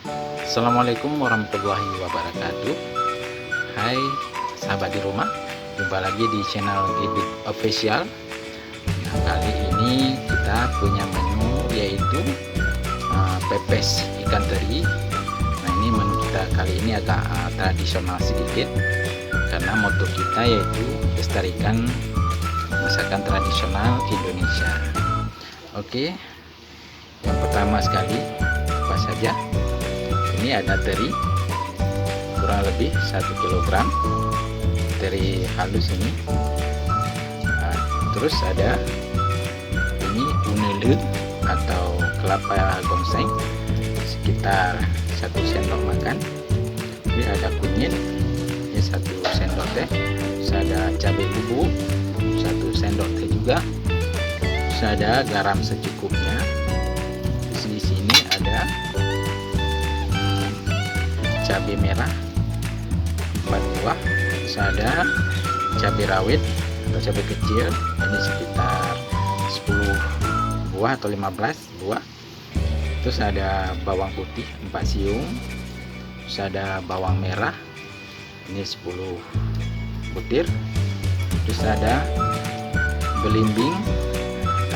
Assalamualaikum warahmatullahi wabarakatuh. Hai sahabat di rumah, jumpa lagi di channel Gibit Official. Nah, kali ini kita punya menu yaitu pepes ikan teri. Nah, ini menu kita kali ini agak tradisional sedikit karena moto kita yaitu lestarikan masakan tradisional Indonesia. Oke, yang pertama sekali apa saja? Ini ada teri kurang lebih 1 kg teri halus ini. Nah, terus ada ini unele atau kelapa gongseng sekitar 1 sendok makan. Ini ada kunyit, ini 1 sendok teh. Terus ada cabai bubuk 1 sendok teh juga. Terus ada garam secukupnya. Terus di sini ada cabai merah 4 buah. Terus ada cabai rawit atau cabai kecil, ini sekitar 10 buah atau 15 buah. Terus ada bawang putih 4 siung. Terus ada bawang merah, ini 10 butir. Terus ada belimbing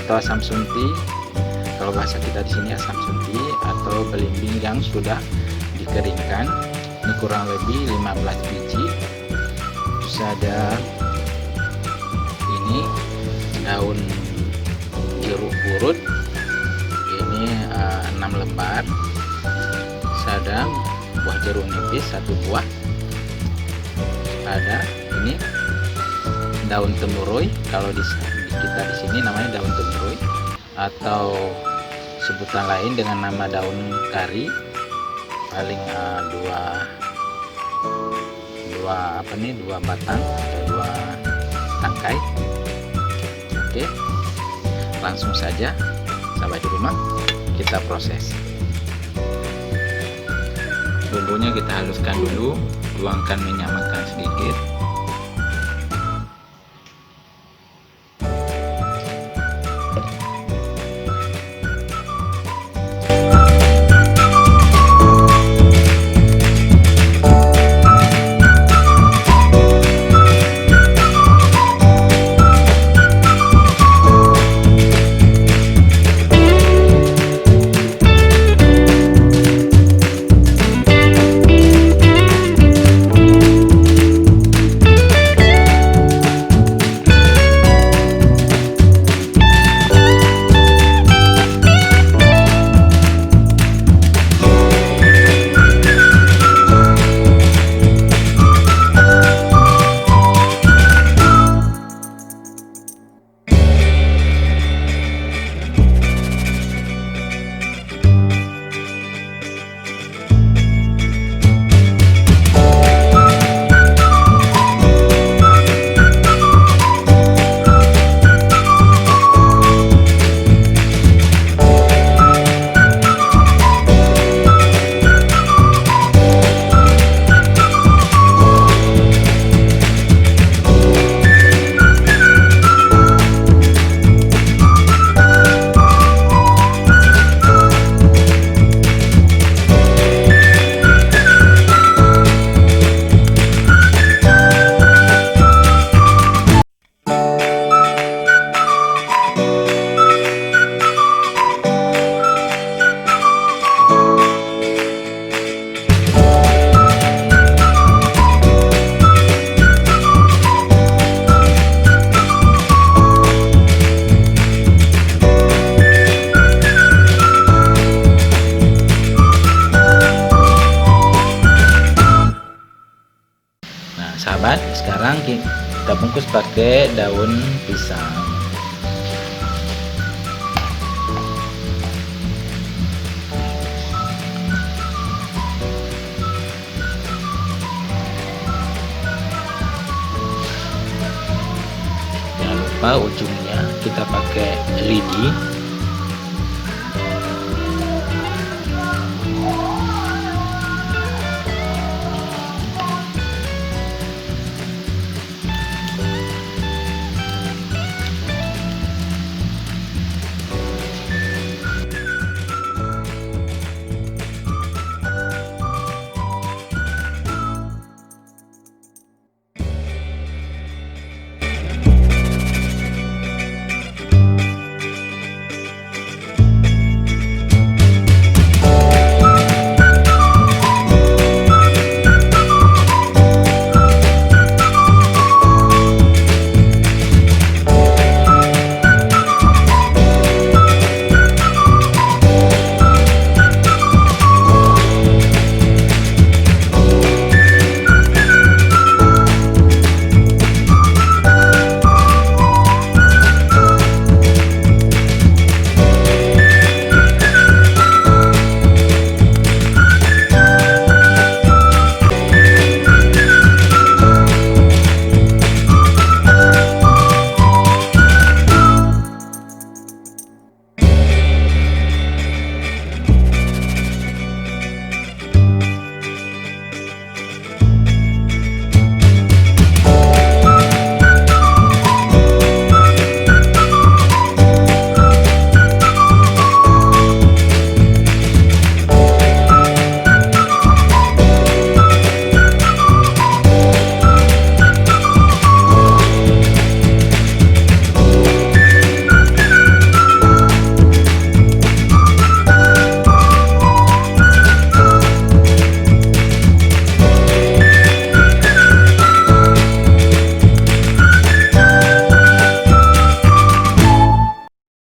atau asam sunti, kalau bahasa kita di sini asam sunti atau belimbing yang sudah dikeringkan, ini kurang lebih 15 biji. Terus ada ini daun jeruk purut, ini 6 lembar. Terus ada buah jeruk nipis 1 buah. Ada ini daun temurui, kalau di kita di sini namanya daun temurui atau sebutan lain dengan nama daun kari. Paling dua batang atau 2 tangkai. Oke, langsung saja sahabat di rumah kita proses. Bumbunya kita haluskan dulu, tuangkan minyak makan sedikit. Sahabat, sekarang kita bungkus pakai daun pisang. Jangan lupa ujungnya kita pakai lidi.